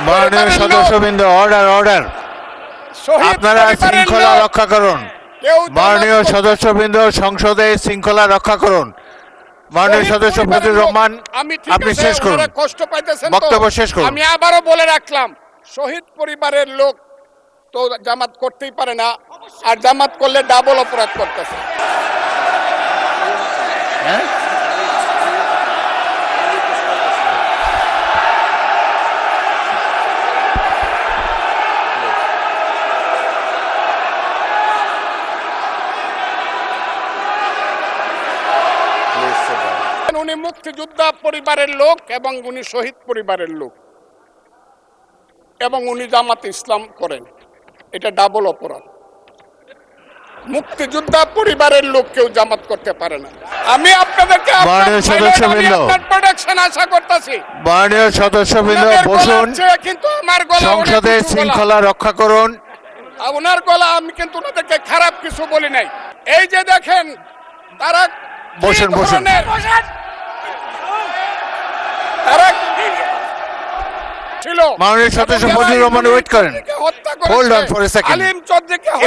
মাননীয় সদস্যবৃন্দ, order order, আপনারা শৃঙ্খলা রক্ষা করুন। মাননীয় সদস্যবৃন্দ, সংসদে শৃঙ্খলা রক্ষা করুন। মাননীয় সদস্য ফজলুর রহমান, আপনি শেষ করুন, কষ্ট পাইতেছেন, বক্তব্য শেষ করুন। আমি আবারও বলে রাখলাম, শহীদ পরিবারের লোক তো জামাত করতেই পারে না, আর জামাত করলে ডাবল অপরাধ করতেছে। উনি মুক্তিযোদ্ধা পরিবারের লোক এবং উনি শহীদ পরিবারের লোক এবং উনি জামাত ইসলাম করেন, এটা ডাবল অপরাধ। মুক্তিযোদ্ধা পরিবারের লোক কেউ জামাত করতে পারে না। আমি আপনাদেরকে প্রোটেকশন আশা করতেছি। মাননীয় সদস্যবৃন্দ বসুন, কিন্তু আমার গলা, সংসদে শৃঙ্খলা রক্ষা করুন। ওনার গলা, আমি কিন্তু ওনাদেরকে খারাপ কিছু বলি নাই। এই যে দেখেন তারা বসুন বসুন মাননীয় সদস্য ফজলুর রহমান, ওয়েট করেন, hold on for a second,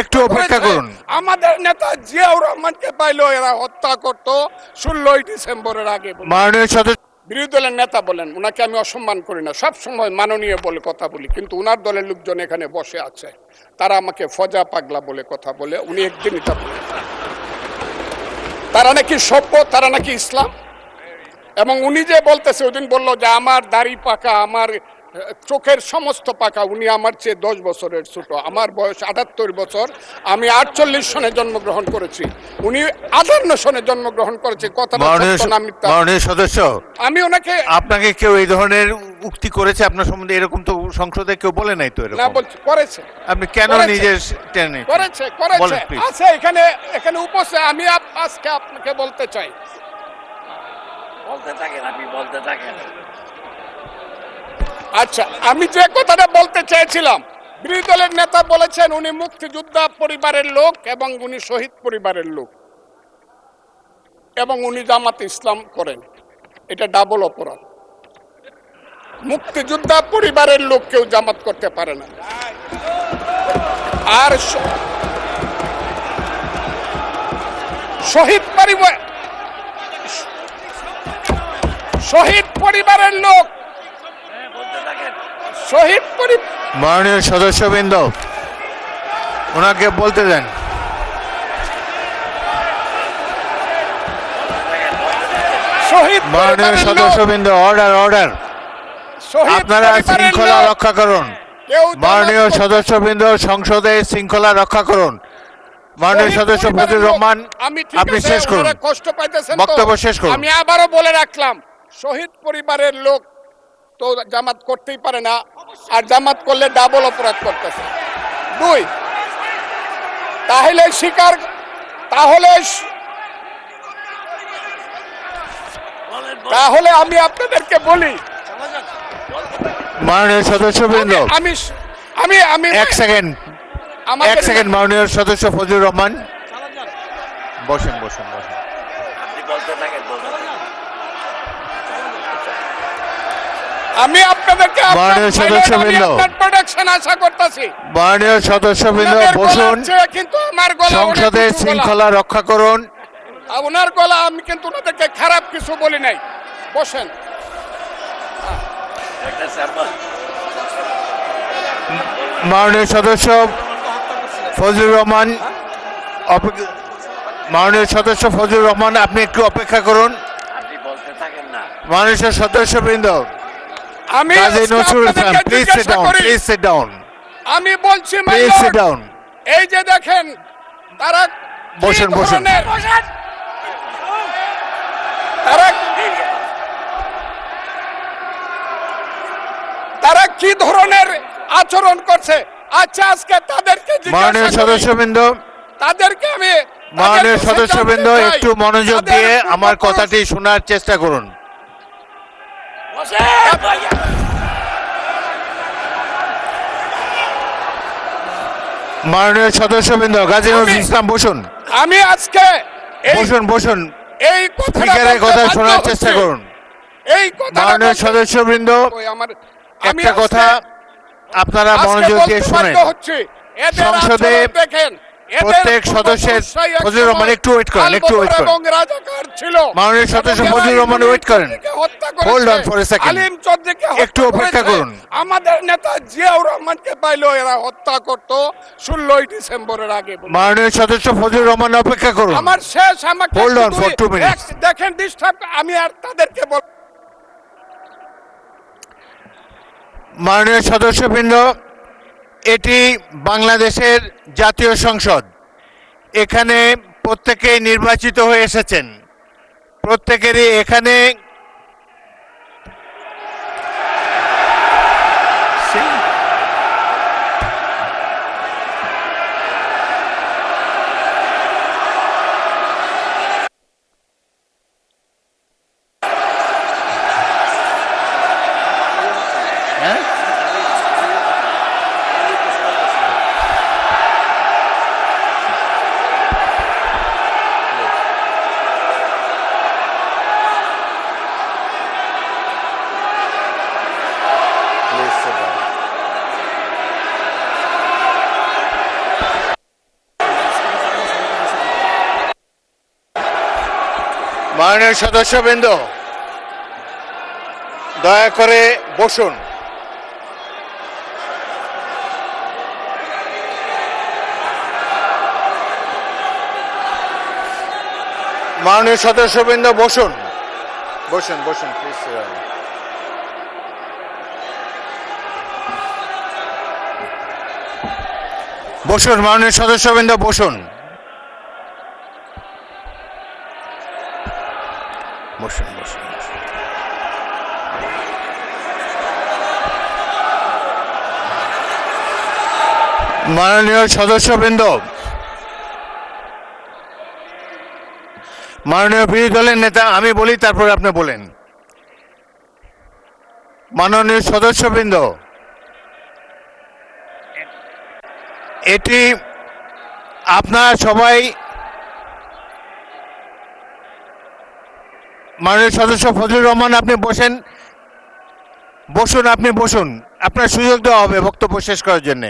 একটু অপেক্ষা করুন। আমাদের নেতা জিয়াউর রহমানকে পাইলো এরা হত্যা করত 16ই ডিসেম্বরের আগে। মাননীয় সদস্য, বিরোধী দলের নেতা বলেন, ওনাকে আমি অসম্মান করি না, সব সময় মাননীয় বলে কথা বলি, কিন্তু উনার দলের লোকজন এখানে বসে আছে, তারা আমাকে ফজা পাগলা বলে কথা বলে। উনি একদিন এটা বলে তারা নাকি সভ্য, তারা নাকি ইসলাম। এবং উনি যে বলতেছে, ওই দিন বললো যে আমার দাড়ি পাকা, আমার চোখের সমস্ত পাকা, উনি আমার চেয়ে 10 বছরের ছোট। আমার বয়স 78 বছর, আমি 48 সনে জন্মগ্রহণ করেছি, উনি 58 সনে জন্মগ্রহণ করেছে। কথাটা সত্য না মিথ্যা? মাননীয় সদস্য, আমি ওনাকে, আপনাকে কেউ এই ধরনের উক্তি করেছে আপনার সম্বন্ধে? এরকম তো সংসদে কেউ বলে নাই তো এরকম। না বলছি, করেছে। আপনি কেন নিজের টেনে? করেছে আছে এখানে উপস্থিত। আমি আজকে আপনাকে বলতে চাই, বলতে থাকেন, আপনি বলতে থাকেন। আচ্ছা, আমি যে কথাটা বলতে চেয়েছিলাম, বিরোধী দলের নেতা বলেছেন উনি মুক্তিযোদ্ধা পরিবারের লোক এবং উনি শহীদ পরিবারের লোক এবং উনি জামাত ইসলাম করেন, এটা ডাবল অপরাধ। মুক্তিযোদ্ধা পরিবারের লোক কেউ জামাত করতে পারে না। আর শহীদ পরিবারের লোক, মাননীয় সদস্যবৃন্দ, ওনাকে বলতে দেন। মাননীয় সদস্যবৃন্দ, অর্ডার অর্ডার, আপনারা শৃঙ্খলা রক্ষা করুন। মাননীয় সদস্যবৃন্দ, সংসদে শৃঙ্খলা রক্ষা করুন। মাননীয় সদস্য ফজলুর রহমান, আপনি শেষ করুন, কষ্ট পাইতেছেন, বক্তব্য শেষ করুন। আমি আবারও বলে রাখলাম, শহীদ পরিবারের লোক তো জামাত করতেই পারে না, আর জামাত করলে ডাবল অপরাধ করতেছে। 2, তাহলে আমি আপনাদেরকে বলি, মাননীয় সদস্যবৃন্দ, আমি এক সেকেন্ড, মাননীয় সদস্য ফজলুর রহমান, বসেন বসেন বসেন। আমি আপনাদেরকে মাননীয় সদস্যবৃন্দ, প্রোটেকশন আশা করতেছি। মাননীয় সদস্যবৃন্দ বসুন, কিন্তু আমার গলা, সংসদে শৃঙ্খলা রক্ষা করুন। ওনার গলা, আমি কিন্তু ওনাদেরকে খারাপ কিছু বলি নাই। বসেন। মাননীয় সদস্য ফজলুর রহমান, মাননীয় সদস্য ফজলুর রহমান, আপনি একটু অপেক্ষা করুন। মাননীয় সদস্যবৃন্দ, আমি আমি বলছি, এই যে দেখেন তারা বসেন বসেন তারা কি ধরনের আচরণ করছে। আচ্ছা, আজকে তাদেরকে, মাননীয় সদস্যবৃন্দ, মাননীয় সদস্যবৃন্দ, একটু মনোযোগ দিয়ে আমার কথাটি শোনার চেষ্টা করুন। মাননীয় সদস্যবৃন্দ, গাজী নজরুল ইসলাম বসুন। আমি আজকে বসুন এই স্পিকারের কথা শোনার চেষ্টা করুন। এই কথা, মাননীয় সদস্যবৃন্দ, আমি একটা কথা আপনারা মনোযোগ দিয়ে শুনেন। সংসদে প্রত্যেক সদস্যের ফজলুর রহমান একটু ওয়েট করেন, একটু ওয়েট করেন। মাননীয় সদস্য ফজলুর রহমান ওয়েট করেন। Hold on for a second, একটু অপেক্ষা করুন। আমাদের নেতা জিয়াউর রহমানকে পাইলো এরা হত্যা করতো 16 ডিসেম্বরের আগে। মাননীয় সদস্য ফজলুর রহমান অপেক্ষা করুন। আমার শেষ, আমাকে হোল্ড অন ফর 2 মিনিটস। দেখেন ডিস্টার্ব, আমি আর তাদেরকে বল। মাননীয় সদস্যবৃন্দ, এটি বাংলাদেশের জাতীয় সংসদ। এখানে প্রত্যেকেই নির্বাচিত হয়ে এসেছেন, প্রত্যেকেরই এখানে মাননীয় সদস্যবৃন্দ, দয়া করে বসুন। মাননীয় সদস্যবৃন্দ বসুন, বসুন বসুন প্লিজ। বসুন মাননীয় সদস্যবৃন্দ, বসুন বসুন বসুন। মাননীয় সদস্যবৃন্দ, মাননীয় বিরোধী দলের নেতা, আমি বলি তারপরে আপনি বলেন। মাননীয় সদস্যবৃন্দ, এটি আপনারা সবাই, মাননীয় সদস্য ফজলুর রহমান আপনি বসেন, বসুন আপনি বসুন, আপনার সুযোগ দেওয়া হবে বক্তব্য শেষ করার জন্য।